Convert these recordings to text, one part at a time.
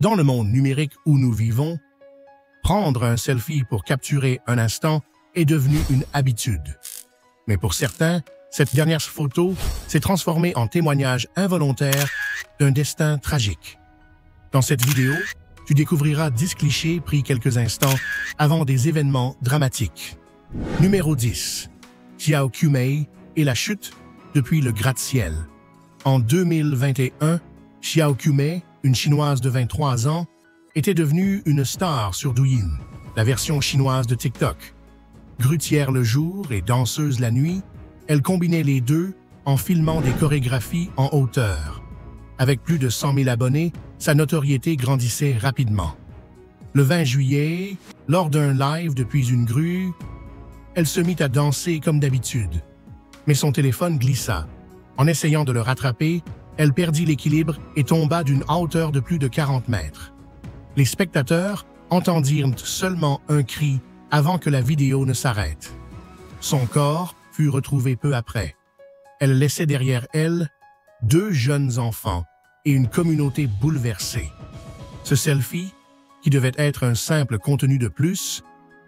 Dans le monde numérique où nous vivons, prendre un selfie pour capturer un instant est devenu une habitude. Mais pour certains, cette dernière photo s'est transformée en témoignage involontaire d'un destin tragique. Dans cette vidéo, tu découvriras 10 clichés pris quelques instants avant des événements dramatiques. Numéro 10. Xiao Qumei et la chute depuis le gratte-ciel. En 2021, Xiao Qumei, une Chinoise de 23 ans, était devenue une star sur Douyin, la version chinoise de TikTok. Grutière le jour et danseuse la nuit, elle combinait les deux en filmant des chorégraphies en hauteur. Avec plus de 100 000 abonnés, sa notoriété grandissait rapidement. Le 20 juillet, lors d'un live depuis une grue, elle se mit à danser comme d'habitude. Mais son téléphone glissa. En essayant de le rattraper, elle perdit l'équilibre et tomba d'une hauteur de plus de 40 mètres. Les spectateurs entendirent seulement un cri avant que la vidéo ne s'arrête. Son corps fut retrouvé peu après. Elle laissait derrière elle 2 jeunes enfants et une communauté bouleversée. Ce selfie, qui devait être un simple contenu de plus,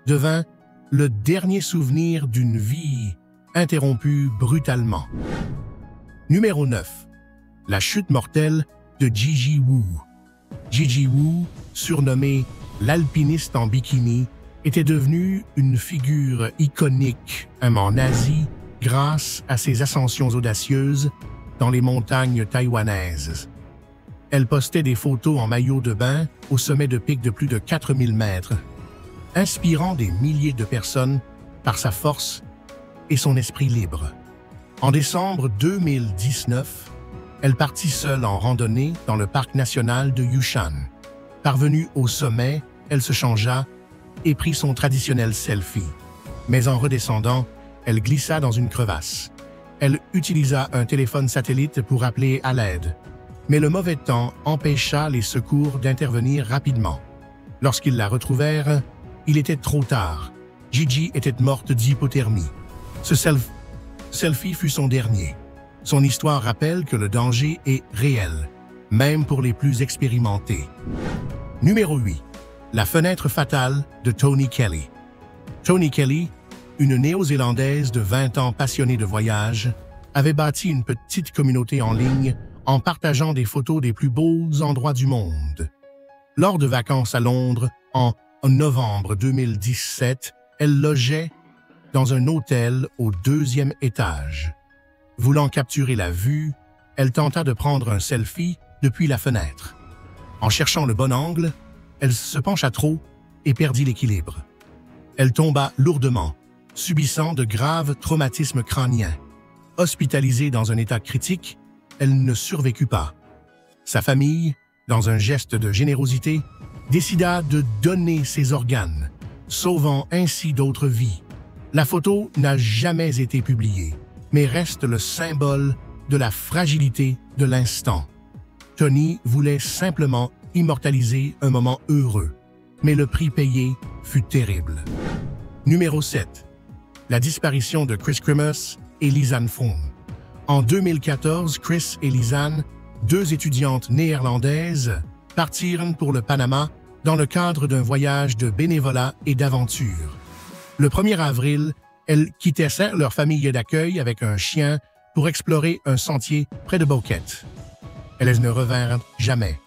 devint le dernier souvenir d'une vie interrompue brutalement. Numéro 9. La chute mortelle de Gigi Wu. Gigi Wu, surnommée l'alpiniste en bikini, était devenue une figure iconique en Asie grâce à ses ascensions audacieuses dans les montagnes taïwanaises. Elle postait des photos en maillot de bain au sommet de pics de plus de 4000 mètres, inspirant des milliers de personnes par sa force et son esprit libre. En décembre 2019, elle partit seule en randonnée dans le parc national de Yushan. Parvenue au sommet, elle se changea et prit son traditionnel selfie. Mais en redescendant, elle glissa dans une crevasse. Elle utilisa un téléphone satellite pour appeler à l'aide. Mais le mauvais temps empêcha les secours d'intervenir rapidement. Lorsqu'ils la retrouvèrent, il était trop tard. Gigi était morte d'hypothermie. Ce selfie fut son dernier. Son histoire rappelle que le danger est réel, même pour les plus expérimentés. Numéro 8. La fenêtre fatale de Toni Kelly. Toni Kelly, une Néo-Zélandaise de 20 ans passionnée de voyage, avait bâti une petite communauté en ligne en partageant des photos des plus beaux endroits du monde. Lors de vacances à Londres, en novembre 2017, elle logeait dans un hôtel au 2e étage. Voulant capturer la vue, elle tenta de prendre un selfie depuis la fenêtre. En cherchant le bon angle, elle se pencha trop et perdit l'équilibre. Elle tomba lourdement, subissant de graves traumatismes crâniens. Hospitalisée dans un état critique, elle ne survécut pas. Sa famille, dans un geste de générosité, décida de donner ses organes, sauvant ainsi d'autres vies. La photo n'a jamais été publiée, mais reste le symbole de la fragilité de l'instant. Toni voulait simplement immortaliser un moment heureux, mais le prix payé fut terrible. Numéro 7. La disparition de Chris Krimus et Lisanne Froome. En 2014, Chris et Lisanne, 2 étudiantes néerlandaises, partirent pour le Panama dans le cadre d'un voyage de bénévolat et d'aventure. Le 1er avril, elles quittèrent leur famille d'accueil avec un chien pour explorer un sentier près de Phuket. Elles ne revinrent jamais.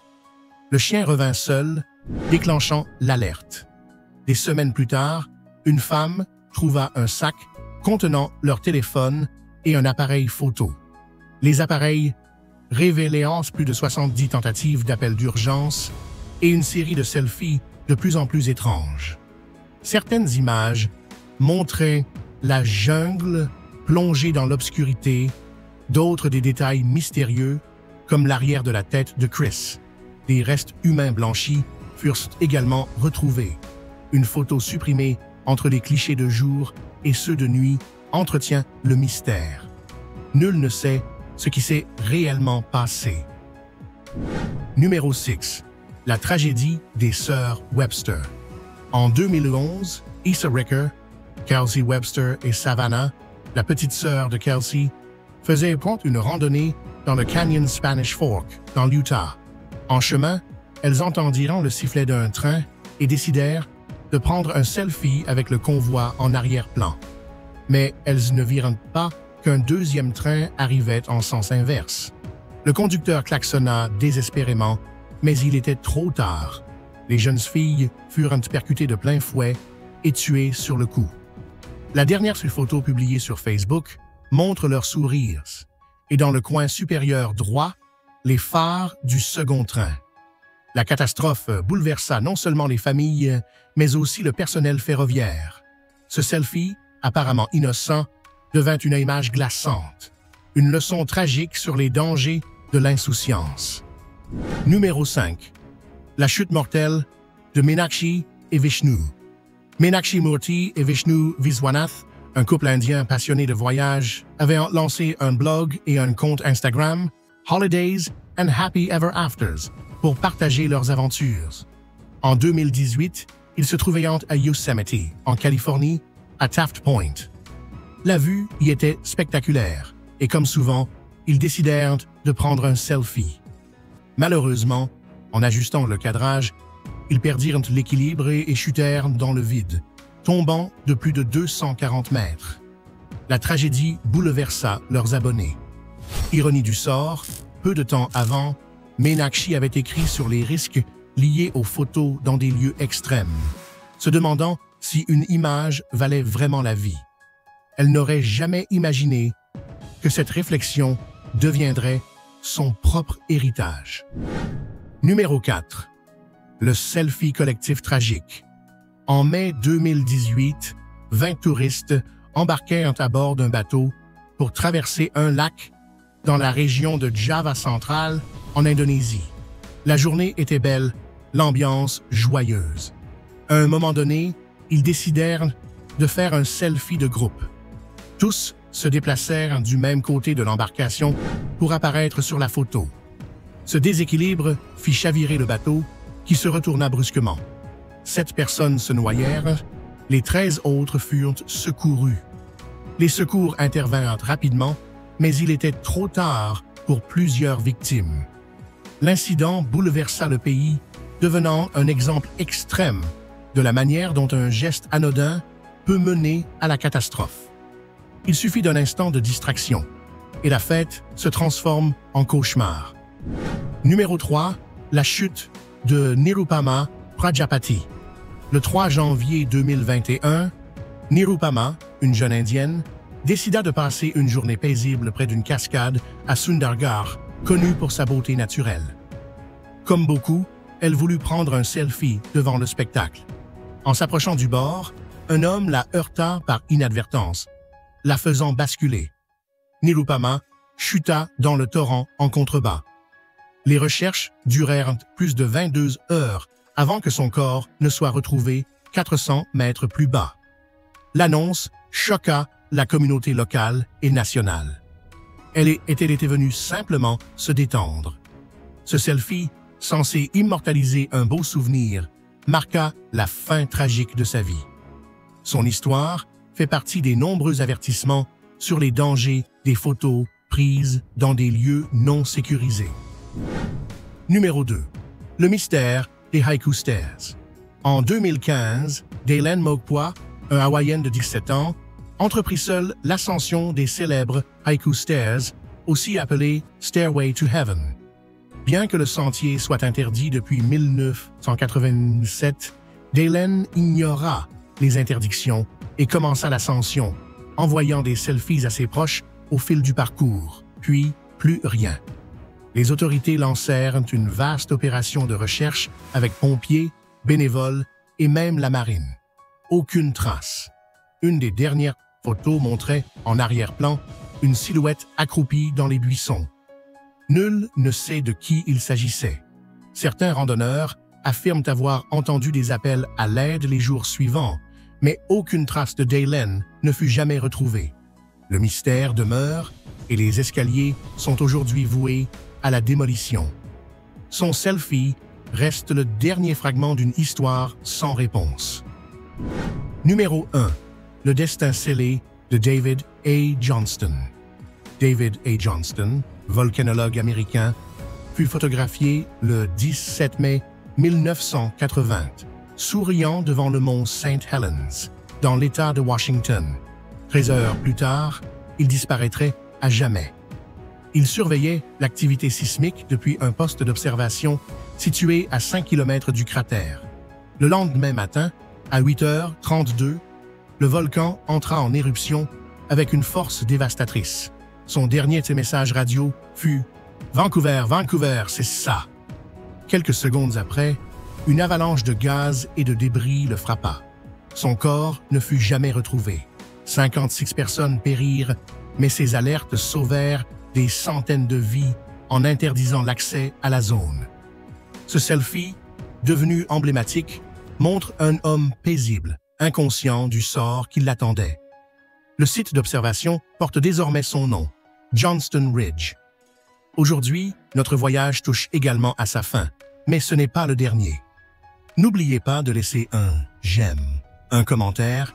Le chien revint seul, déclenchant l'alerte. Des semaines plus tard, une femme trouva un sac contenant leur téléphone et un appareil photo. Les appareils révélaient plus de 70 tentatives d'appel d'urgence et une série de selfies de plus en plus étranges. Certaines images montraient la jungle plongée dans l'obscurité, d'autres des détails mystérieux comme l'arrière de la tête de Chris. Des restes humains blanchis furent également retrouvés. Une photo supprimée entre les clichés de jour et ceux de nuit entretient le mystère. Nul ne sait ce qui s'est réellement passé. Numéro 6. La tragédie des sœurs Webster. En 2011, Issa Ricker, Kelsey Webster et Savannah, la petite sœur de Kelsey, faisaient une randonnée dans le canyon Spanish Fork, dans l'Utah. En chemin, elles entendirent le sifflet d'un train et décidèrent de prendre un selfie avec le convoi en arrière-plan. Mais elles ne virent pas qu'un deuxième train arrivait en sens inverse. Le conducteur klaxonna désespérément, mais il était trop tard. Les jeunes filles furent percutées de plein fouet et tuées sur le coup. La dernière photo publiée sur Facebook montre leurs sourires et dans le coin supérieur droit, les phares du second train. La catastrophe bouleversa non seulement les familles, mais aussi le personnel ferroviaire. Ce selfie, apparemment innocent, devint une image glaçante, une leçon tragique sur les dangers de l'insouciance. Numéro 5. La chute mortelle de Meenakshi et Vishnu. Meenakshi Murthy et Vishnu Viswanath, un couple indien passionné de voyage, avaient lancé un blog et un compte Instagram, Holidays and Happy Ever Afters, pour partager leurs aventures. En 2018, ils se trouvaient à Yosemite, en Californie, à Taft Point. La vue y était spectaculaire, et comme souvent, ils décidèrent de prendre un selfie. Malheureusement, en ajustant le cadrage, ils perdirent l'équilibre et chutèrent dans le vide, tombant de plus de 240 mètres. La tragédie bouleversa leurs abonnés. Ironie du sort, peu de temps avant, Meenakshi avait écrit sur les risques liés aux photos dans des lieux extrêmes, se demandant si une image valait vraiment la vie. Elle n'aurait jamais imaginé que cette réflexion deviendrait son propre héritage. Numéro 4. Le selfie collectif tragique. En mai 2018, 20 touristes embarquèrent à bord d'un bateau pour traverser un lac dans la région de Java centrale, en Indonésie. La journée était belle, l'ambiance joyeuse. À un moment donné, ils décidèrent de faire un selfie de groupe. Tous se déplacèrent du même côté de l'embarcation pour apparaître sur la photo. Ce déséquilibre fit chavirer le bateau, qui se retourna brusquement. 7 personnes se noyèrent, les 13 autres furent secourus. Les secours intervinrent rapidement, mais il était trop tard pour plusieurs victimes. L'incident bouleversa le pays, devenant un exemple extrême de la manière dont un geste anodin peut mener à la catastrophe. Il suffit d'un instant de distraction, et la fête se transforme en cauchemar. Numéro 3. La chute de Nirupama Prajapati. Le 3 janvier 2021, Nirupama, une jeune indienne, décida de passer une journée paisible près d'une cascade à Sundargarh, connue pour sa beauté naturelle. Comme beaucoup, elle voulut prendre un selfie devant le spectacle. En s'approchant du bord, un homme la heurta par inadvertance, la faisant basculer. Nirupama chuta dans le torrent en contrebas. Les recherches durèrent plus de 22 heures avant que son corps ne soit retrouvé 400 mètres plus bas. L'annonce choqua la communauté locale et nationale. Elle était venue simplement se détendre. Ce selfie, censé immortaliser un beau souvenir, marqua la fin tragique de sa vie. Son histoire fait partie des nombreux avertissements sur les dangers des photos prises dans des lieux non sécurisés. Numéro 2. Le mystère des Haiku Stairs. En 2015, Daylen Mokpwa, un Hawaïen de 17 ans, entreprit seul l'ascension des célèbres Haiku Stairs, aussi appelés Stairway to Heaven. Bien que le sentier soit interdit depuis 1987, Daylen ignora les interdictions et commença l'ascension, envoyant des selfies à ses proches au fil du parcours, puis plus rien. Les autorités lancèrent une vaste opération de recherche avec pompiers, bénévoles et même la marine. Aucune trace. Une des dernières photos montrait, en arrière-plan, une silhouette accroupie dans les buissons. Nul ne sait de qui il s'agissait. Certains randonneurs affirment avoir entendu des appels à l'aide les jours suivants, mais aucune trace de Daylen ne fut jamais retrouvée. Le mystère demeure et les escaliers sont aujourd'hui voués à la démolition. Son selfie reste le dernier fragment d'une histoire sans réponse. Numéro 1. Le destin scellé de David A. Johnston. David A. Johnston, volcanologue américain, fut photographié le 17 mai 1980, souriant devant le mont St. Helens, dans l'État de Washington. 13 heures plus tard, il disparaîtrait à jamais. Il surveillait l'activité sismique depuis un poste d'observation situé à 5 km du cratère. Le lendemain matin, à 8h32, le volcan entra en éruption avec une force dévastatrice. Son dernier message radio fut « Vancouver, Vancouver, c'est ça !» Quelques secondes après, une avalanche de gaz et de débris le frappa. Son corps ne fut jamais retrouvé. 56 personnes périrent, mais ces alertes sauvèrent des centaines de vies en interdisant l'accès à la zone. Ce selfie, devenu emblématique, montre un homme paisible, inconscient du sort qui l'attendait. Le site d'observation porte désormais son nom, Johnston Ridge. Aujourd'hui, notre voyage touche également à sa fin, mais ce n'est pas le dernier. N'oubliez pas de laisser un j'aime, un commentaire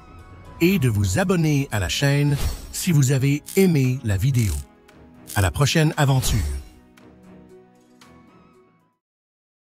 et de vous abonner à la chaîne si vous avez aimé la vidéo. À la prochaine aventure!